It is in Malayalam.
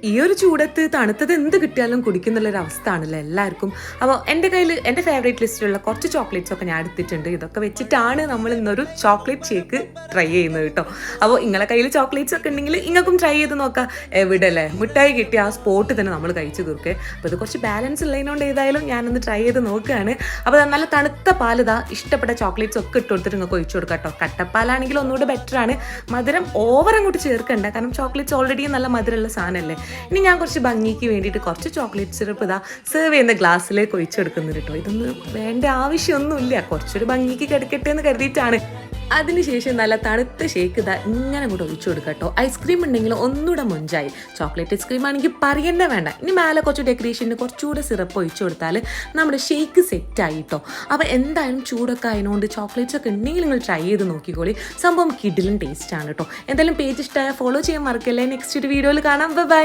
ഈ ഒരു ചൂടത്ത് തണുത്തത് എന്ത് കിട്ടിയാലും കുടിക്കുന്നുള്ളൊരു അവസ്ഥ ആണല്ലോ എല്ലാവർക്കും. അപ്പോൾ എൻ്റെ കയ്യിൽ എൻ്റെ ഫേവറേറ്റ് ലിസ്റ്റിലുള്ള കുറച്ച് ചോക്ലേറ്റ്സ് ഒക്കെ ഞാൻ എടുത്തിട്ടുണ്ട്. ഇതൊക്കെ വെച്ചിട്ടാണ് നമ്മൾ ഇന്നൊരു ചോക്ലേറ്റ് ഷേക്ക് ട്രൈ ചെയ്യുന്നത് കേട്ടോ. അപ്പോൾ നിങ്ങളെ കയ്യിൽ ചോക്ലേറ്റ്സ് ഒക്കെ ഉണ്ടെങ്കിൽ നിങ്ങൾക്കും ട്രൈ ചെയ്ത് നോക്കാം. എവിടെ അല്ലേ മിഠായി കിട്ടി ആ സ്പോട്ട് തന്നെ നമ്മൾ കഴിച്ചു തീർക്കുക. അപ്പോൾ ഇത് കുറച്ച് ബാലൻസ് ഉള്ളതിനോണ്ട് ഏതായാലും ഞാനൊന്ന് ട്രൈ ചെയ്ത് നോക്കുകയാണ്. അപ്പോൾ നല്ല തണുത്ത പാലിതാ ഇഷ്ടപ്പെട്ട ചോക്ലേറ്റ്സ് ഒക്കെ ഇട്ട് കൊടുത്തിട്ട് നിങ്ങൾക്ക് ഒഴിച്ചു കൊടുക്കാം കേട്ടോ. കട്ടപ്പാലാണെങ്കിൽ ഒന്നുകൂടെ ബെറ്ററാണ്. മധുരം ഓവർ അങ്ങോട്ട് ചേർക്കണ്ട, കാരണം ചോക്ലേറ്റ്സ് ഓൾറെഡി നല്ല മധുരമുള്ള സാധനമല്ലേ. ഇനി ഞാൻ കുറച്ച് ഭംഗിക്ക് വേണ്ടിയിട്ട് കുറച്ച് ചോക്ലേറ്റ് സിറപ്പ് ഇതാ സെർവ് ചെയ്യുന്ന ഗ്ലാസ്സിലേക്ക് ഒഴിച്ചെടുക്കുന്നുണ്ട് കേട്ടോ. ഇതൊന്നും വേണ്ട ആവശ്യമൊന്നുമില്ല, കുറച്ചൊരു ഭംഗിക്ക് കിടക്കട്ടെ എന്ന് കരുതിയിട്ടാണ്. അതിനുശേഷം നല്ല തണുത്ത ഷേക്ക് ഇതാ ഇങ്ങനെ അങ്ങോട്ട് ഒഴിച്ചു കൊടുക്കുക കേട്ടോ. ഐസ്ക്രീം ഉണ്ടെങ്കിൽ ഒന്നുകൂടെ മൊഞ്ചായി. ചോക്ലേറ്റ് ഐസ്ക്രീം ആണെങ്കിൽ പറയന്നെ വേണ്ട. ഇനി മേലെ കുറച്ച് ഡെക്കറേഷന് കുറച്ചുകൂടെ സിറപ്പ് ഒഴിച്ചു കൊടുത്താൽ നമ്മുടെ ഷേക്ക് സെറ്റായി കേട്ടോ. അപ്പോൾ എന്തായാലും ചൂടൊക്കെ അതിനോണ്ട് ചോക്ലേറ്റ്സ് ഒക്കെ ഉണ്ടെങ്കിൽ നിങ്ങൾ ട്രൈ ചെയ്ത് നോക്കിക്കോളി. സംഭവം കിഡിലും ടേസ്റ്റ് ആണ് കേട്ടോ. എന്തായാലും പേജ് ഇഷ്ടമായ ഫോളോ ചെയ്യാൻ മറക്കല്ലേ. നെക്സ്റ്റ് ഒരു വീഡിയോയിൽ കാണാം. ബൈ.